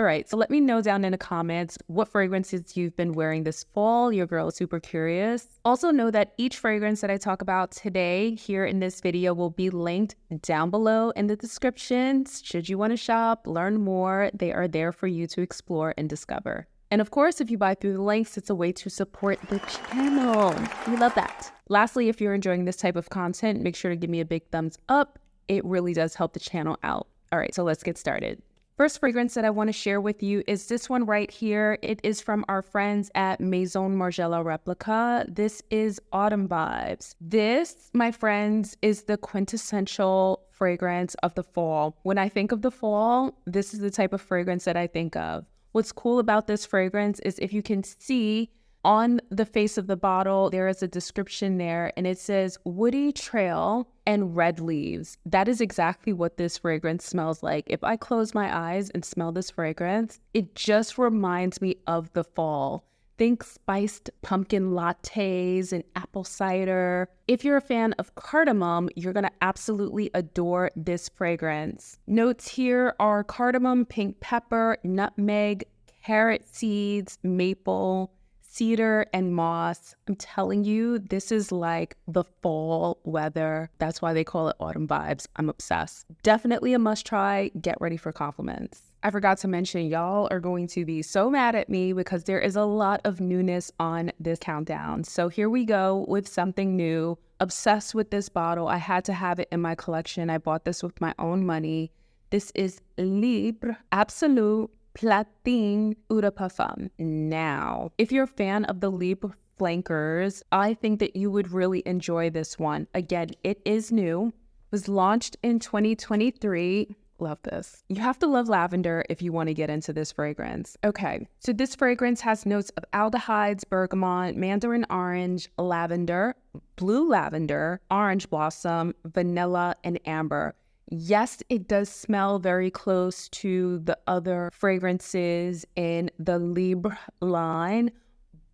All right, so let me know down in the comments what fragrances you've been wearing this fall. Your girl is super curious. Also know that each fragrance that I talk about today here in this video will be linked down below in the description. Should you want to shop, learn more, they are there for you to explore and discover. And of course, if you buy through the links, it's a way to support the channel. We love that. Lastly, if you're enjoying this type of content, make sure to give me a big thumbs up. It really does help the channel out. All right, so let's get started. First fragrance that I want to share with you is this one right here. It is from our friends at Maison Margiela Replica. This is Autumn Vibes. This, my friends, is the quintessential fragrance of the fall. When I think of the fall, this is the type of fragrance that I think of. What's cool about this fragrance is if you can see on the face of the bottle, there is a description there and it says woody trail and red leaves. That is exactly what this fragrance smells like. If I close my eyes and smell this fragrance, it just reminds me of the fall. Think spiced pumpkin lattes and apple cider. If you're a fan of cardamom, you're gonna absolutely adore this fragrance. Notes here are cardamom, pink pepper, nutmeg, carrot seeds, maple, cedar, and moss. I'm telling you, this is like the fall weather. That's why they call it Autumn Vibes. I'm obsessed. Definitely a must try. Get ready for compliments. I forgot to mention, y'all are going to be so mad at me because there is a lot of newness on this countdown. So here we go with something new. Obsessed with this bottle. I had to have it in my collection. I bought this with my own money. This is Libre, Absolu, Platine Eau de Parfum. Now, if you're a fan of the Libre flankers, I think that you would really enjoy this one. Again, it is new. It was launched in 2023. Love this. You have to love lavender if you want to get into this fragrance. Okay, so this fragrance has notes of aldehydes, bergamot, mandarin orange, lavender, blue lavender, orange blossom, vanilla, and amber. Yes, it does smell very close to the other fragrances in the Libre line,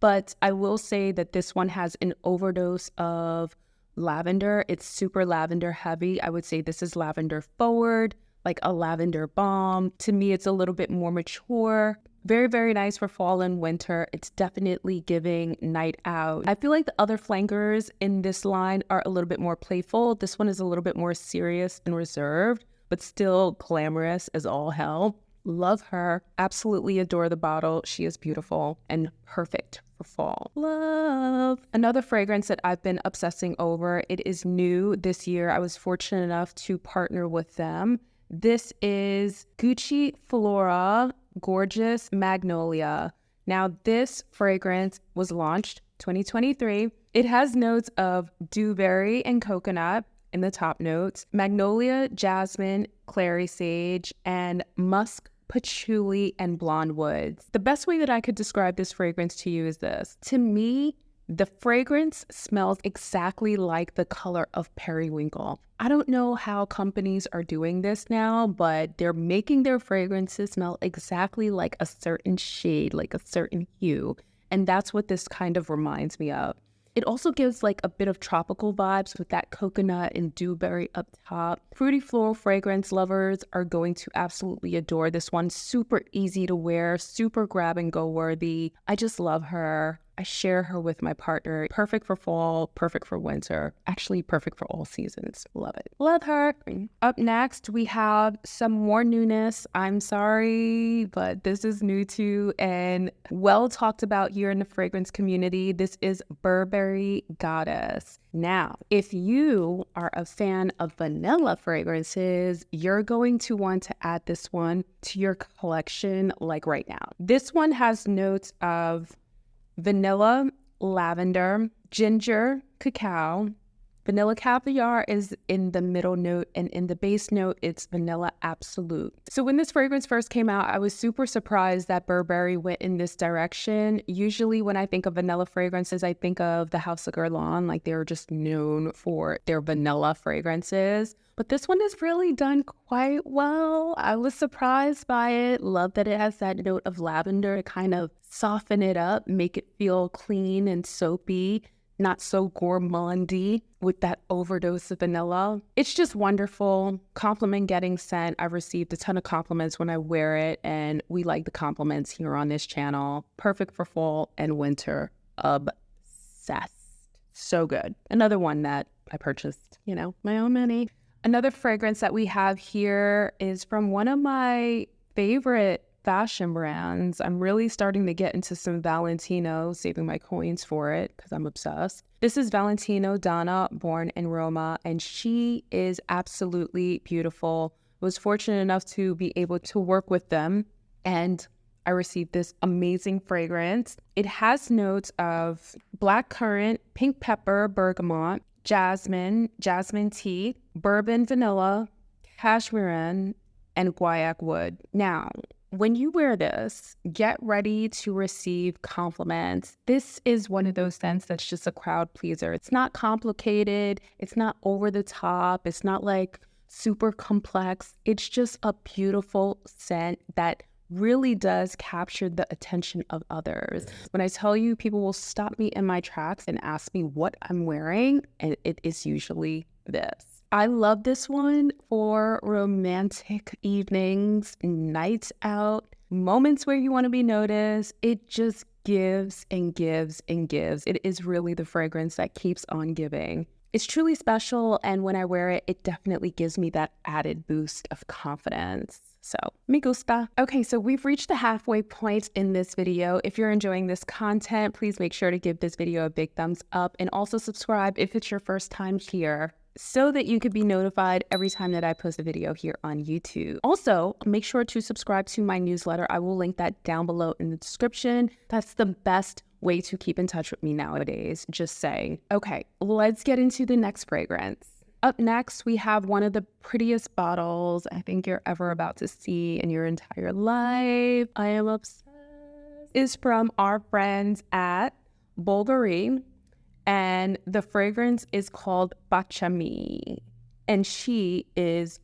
but I will say that this one has an overdose of lavender. It's super lavender heavy. I would say this is lavender forward, like a lavender balm. To me, it's a little bit more mature. Very, very nice for fall and winter. It's definitely giving night out. I feel like the other flankers in this line are a little bit more playful. This one is a little bit more serious and reserved, but still glamorous as all hell. Love her. Absolutely adore the bottle. She is beautiful and perfect for fall. Love. Another fragrance that I've been obsessing over. It is new this year. I was fortunate enough to partner with them. This is Gucci Flora Gorgeous Magnolia. Now, this fragrance was launched 2023. It has notes of dewberry and coconut in the top notes, magnolia, jasmine, clary sage, and musk, patchouli, and blonde woods. The best way that I could describe this fragrance to you is this. To me, the fragrance smells exactly like the color of periwinkle. I don't know how companies are doing this now, but they're making their fragrances smell exactly like a certain shade, like a certain hue. And that's what this kind of reminds me of. It also gives like a bit of tropical vibes with that coconut and dewberry up top. Fruity floral fragrance lovers are going to absolutely adore this one. Super easy to wear, super grab and go worthy. I just love her. I share her with my partner. Perfect for fall, perfect for winter. Actually, perfect for all seasons. Love it. Love her. Up next, we have some more newness. I'm sorry, but this is new too and well talked about here in the fragrance community. This is Burberry Goddess. Now, if you are a fan of vanilla fragrances, you're going to want to add this one to your collection like right now. This one has notes of vanilla, lavender, ginger, cacao. Vanilla caviar is in the middle note, and in the base note, it's vanilla absolute. So when this fragrance first came out, I was super surprised that Burberry went in this direction. Usually when I think of vanilla fragrances, I think of the House of Guerlain, like they're just known for their vanilla fragrances. But this one is really done quite well. I was surprised by it. Love that it has that note of lavender to kind of soften it up, make it feel clean and soapy. not so gourmandy with that overdose of vanilla. It's just wonderful. Compliment getting sent. I've received a ton of compliments when I wear it, and we like the compliments here on this channel. Perfect for fall and winter. Obsessed. So good. Another one that I purchased, you know, my own money. Another fragrance that we have here is from one of my favorite fashion brands. I'm really starting to get into some Valentino, saving my coins for it because I'm obsessed. This is Valentino Donna, born in Roma, and she is absolutely beautiful. I was fortunate enough to be able to work with them, and I received this amazing fragrance. It has notes of black currant, pink pepper, bergamot, jasmine, jasmine tea, bourbon vanilla, cashmere, and guaiac wood. Now, when you wear this, get ready to receive compliments. This is one of those scents that's just a crowd pleaser. It's not complicated. It's not over the top. It's not like super complex. It's just a beautiful scent that really does capture the attention of others. When I tell you, people will stop me in my tracks and ask me what I'm wearing, and it is usually this. I love this one for romantic evenings, nights out, moments where you want to be noticed. It just gives and gives and gives. It is really the fragrance that keeps on giving. It's truly special, and when I wear it, it definitely gives me that added boost of confidence. So, me gusta. Okay, so we've reached the halfway point in this video. If you're enjoying this content, please make sure to give this video a big thumbs up and also subscribe if it's your first time here, so that you could be notified every time that I post a video here on YouTube. Also, make sure to subscribe to my newsletter. I will link that down below in the description. That's the best way to keep in touch with me nowadays, just saying. Okay, let's get into the next fragrance. Up next, we have one of the prettiest bottles I think you're ever about to see in your entire life. I am obsessed. Is from our friends at Bvlgari, and the fragrance is called Bachami, and she is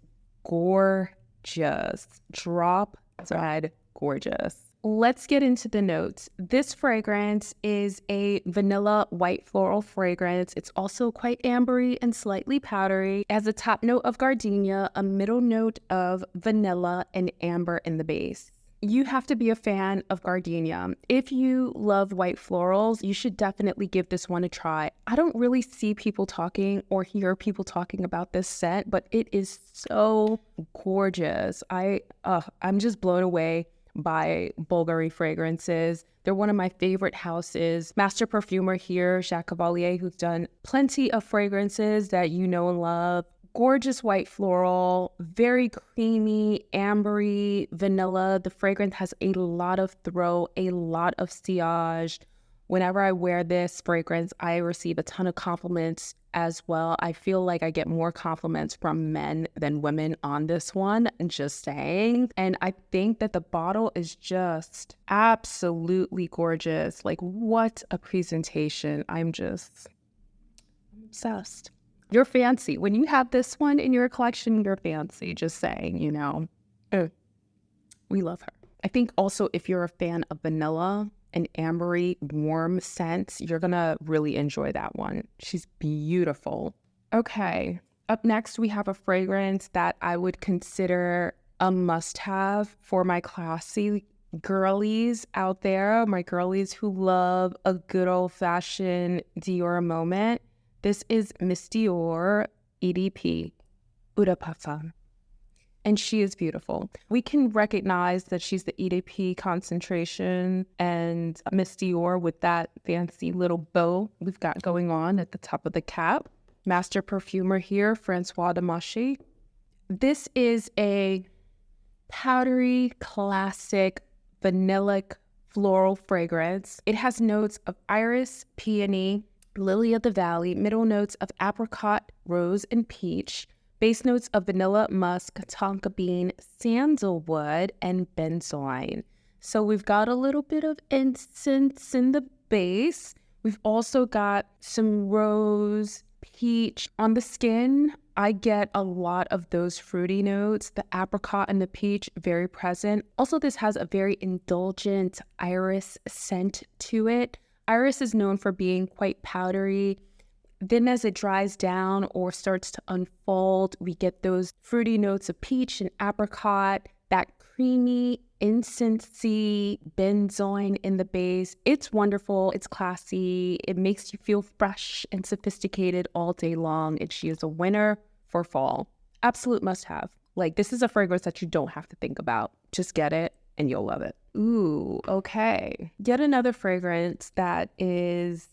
gorgeous. Drop dead gorgeous. Let's get into the notes. This fragrance is a vanilla white floral fragrance. It's also quite ambery and slightly powdery. It has a top note of gardenia, a middle note of vanilla, and amber in the base. You have to be a fan of gardenia. If you love white florals, you should definitely give this one a try. I don't really see people talking or hear people talking about this scent, but it is so gorgeous. I'm just blown away by Bvlgari fragrances. They're one of my favorite houses. Master perfumer here, Jacques Cavalier, who's done plenty of fragrances that you know and love. Gorgeous white floral, very creamy, ambery, vanilla. The fragrance has a lot of throw, a lot of sillage. Whenever I wear this fragrance, I receive a ton of compliments as well. I feel like I get more compliments from men than women on this one, just saying. And I think that the bottle is just absolutely gorgeous. Like, what a presentation. I'm just obsessed. You're fancy. When you have this one in your collection, you're fancy, just saying, you know. We love her. I think also if you're a fan of vanilla, an ambery, warm scent, you're gonna really enjoy that one. She's beautiful. Okay, up next we have a fragrance that I would consider a must-have for my classy girlies out there, my girlies who love a good old-fashioned Dior moment. This is Miss Dior EDP, Eau de Parfum. And she is beautiful. We can recognize that she's the EDP concentration and Miss Dior with that fancy little bow we've got going on at the top of the cap. Master perfumer here, Francois Demachy. This is a powdery, classic, vanillic floral fragrance. It has notes of iris, peony, lily of the valley, middle notes of apricot, rose, and peach. Base notes of vanilla, musk, tonka bean, sandalwood, and benzoin. So we've got a little bit of incense in the base. We've also got some rose, peach. On the skin, I get a lot of those fruity notes. The apricot and the peach, very present. Also, this has a very indulgent iris scent to it. Iris is known for being quite powdery. Then as it dries down or starts to unfold, we get those fruity notes of peach and apricot, that creamy, incensey benzoin in the base. It's wonderful. It's classy. It makes you feel fresh and sophisticated all day long. And she is a winner for fall. Absolute must-have. Like, this is a fragrance that you don't have to think about. Just get it and you'll love it. Ooh, okay. Yet another fragrance that is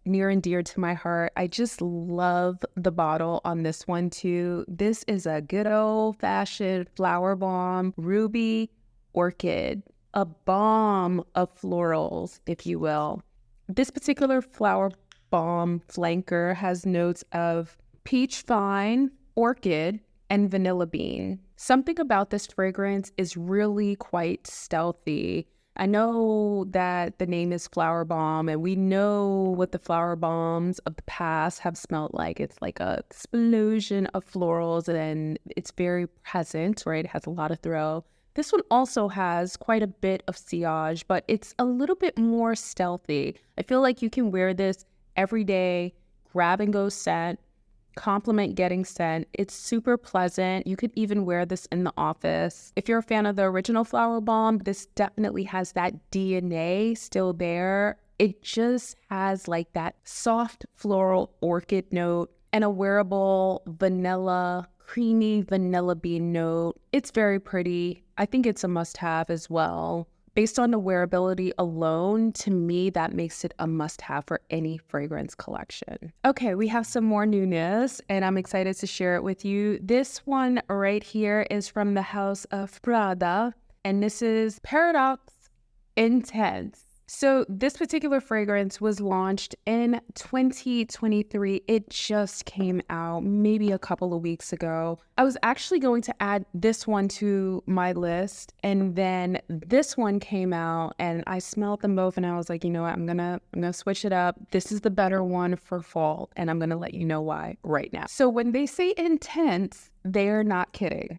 near and dear to my heart. I just love the bottle on this one too. This is a good old-fashioned flower bomb, ruby orchid, a bomb of florals, if you will. This particular flower bomb flanker has notes of peach vine, orchid, and vanilla bean. Something about this fragrance is really quite stealthy. I know that the name is flower bomb, and we know what the flower bombs of the past have smelled like. It's like a explosion of florals, and it's very present, right? It has a lot of throw. This one also has quite a bit of sillage, but it's a little bit more stealthy. I feel like you can wear this every day, grab and go scent, compliment getting scent. It's super pleasant. You could even wear this in the office. If you're a fan of the original flower bomb, this definitely has that DNA still there. It just has like that soft floral orchid note and a wearable vanilla, creamy vanilla bean note. It's very pretty. I think it's a must-have as well. Based on the wearability alone, to me, that makes it a must-have for any fragrance collection. Okay, we have some more newness, and I'm excited to share it with you. This one right here is from the house of Prada, and this is Paradoxe Intense. So this particular fragrance was launched in 2023. It just came out maybe a couple of weeks ago. I was actually going to add this one to my list, and then this one came out and I smelled them both and I was like, you know what, I'm gonna switch it up. This is the better one for fall, and I'm gonna let you know why right now. So when they say intense, they're not kidding.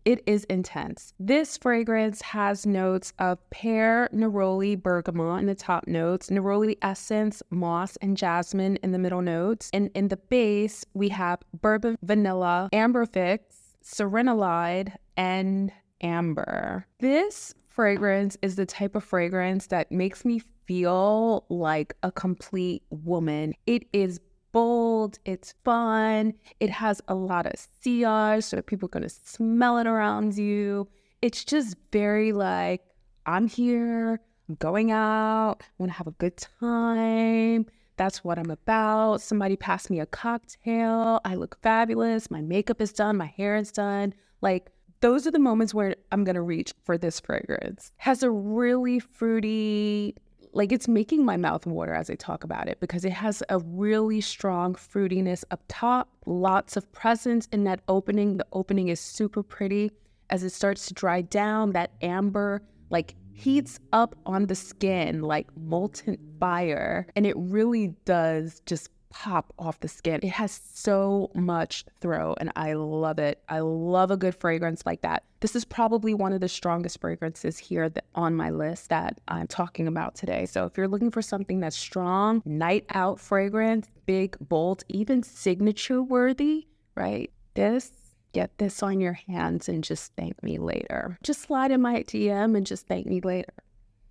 It is intense. This fragrance has notes of pear, neroli, bergamot in the top notes, neroli essence, moss, and jasmine in the middle notes. And in the base, we have bourbon, vanilla, amberfix, serenolide, and amber. This fragrance is the type of fragrance that makes me feel like a complete woman. It is bold, it's fun, it has a lot of sillage, so people are going to smell it around you. It's just very like, I'm here, I'm going out, I want to have a good time. That's what I'm about. Somebody passed me a cocktail, I look fabulous, my makeup is done, my hair is done. Like, those are the moments where I'm going to reach for this fragrance. Has a really fruity, like, it's making my mouth water as I talk about it because it has a really strong fruitiness up top, lots of presence in that opening. The opening is super pretty. As it starts to dry down, that amber like heats up on the skin like molten fire, and it really does just pop off the skin. It has so much throw, and I love it. I love a good fragrance like that. This is probably one of the strongest fragrances here on my list that I'm talking about today. So if you're looking for something that's strong, night out fragrance, big, bold, even signature worthy, right? Get this on your hands and just thank me later. Just slide in my DM and just thank me later.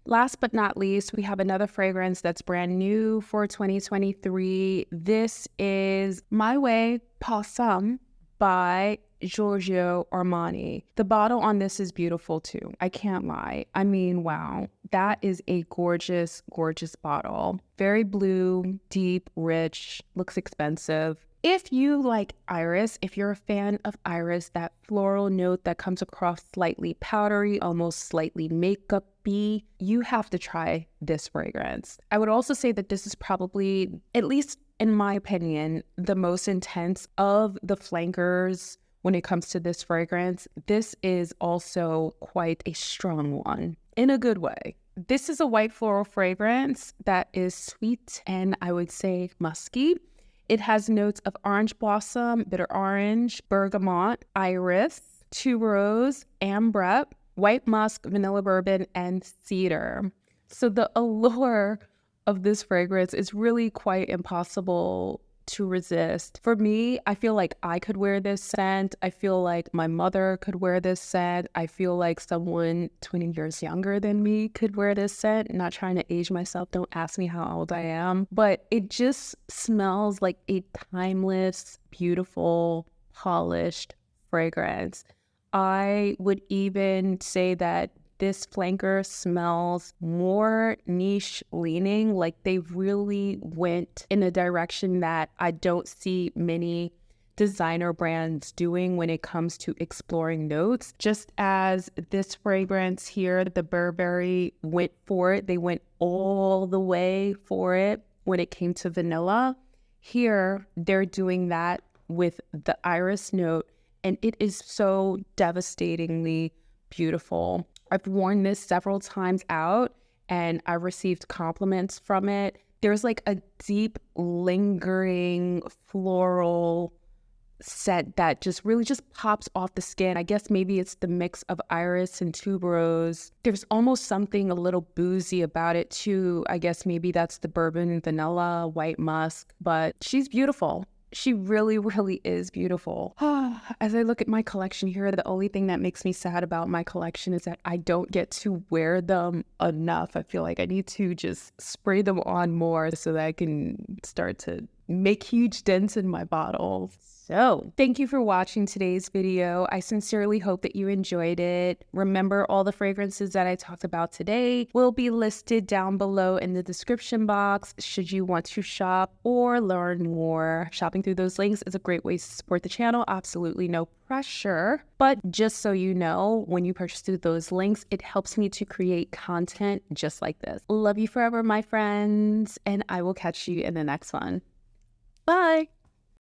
Last but not least, we have another fragrance that's brand new for 2023. This is My Way Parfum by Giorgio Armani. The bottle on this is beautiful too. I can't lie. I mean, wow. That is a gorgeous, gorgeous bottle. Very blue, deep, rich, looks expensive. If you like iris, if you're a fan of iris, that floral note that comes across slightly powdery, almost slightly makeup-y, you have to try this fragrance. I would also say that this is probably, at least in my opinion, the most intense of the flankers when it comes to this fragrance. This is also quite a strong one in a good way. This is a white floral fragrance that is sweet and I would say musky. It has notes of orange blossom, bitter orange, bergamot, iris, tuberose, ambre, white musk, vanilla bourbon, and cedar. So the allure of this fragrance is really quite impossible to resist. For me, I feel like I could wear this scent. I feel like my mother could wear this scent. I feel like someone 20 years younger than me could wear this scent. Not trying to age myself. Don't ask me how old I am. But it just smells like a timeless, beautiful, polished fragrance. I would even say that this flanker smells more niche leaning, like they really went in a direction that I don't see many designer brands doing when it comes to exploring notes. Just as this fragrance here, the Burberry went for it. They went all the way for it when it came to vanilla. Here, they're doing that with the iris note, and it is so devastatingly beautiful. I've worn this several times out and I received compliments from it. There's like a deep, lingering floral scent that just really just pops off the skin. I guess maybe it's the mix of iris and tuberose. There's almost something a little boozy about it too. I guess maybe that's the bourbon, vanilla, white musk, but she's beautiful. She really, really is beautiful. As I look at my collection here, the only thing that makes me sad about my collection is that I don't get to wear them enough. I feel like I need to just spray them on more so that I can start to make huge dents in my bottles. So thank you for watching today's video. I sincerely hope that you enjoyed it. Remember, all the fragrances that I talked about today will be listed down below in the description box should you want to shop or learn more. Shopping through those links is a great way to support the channel. Absolutely no pressure. But just so you know, when you purchase through those links, it helps me to create content just like this. Love you forever, my friends, and I will catch you in the next one. Bye.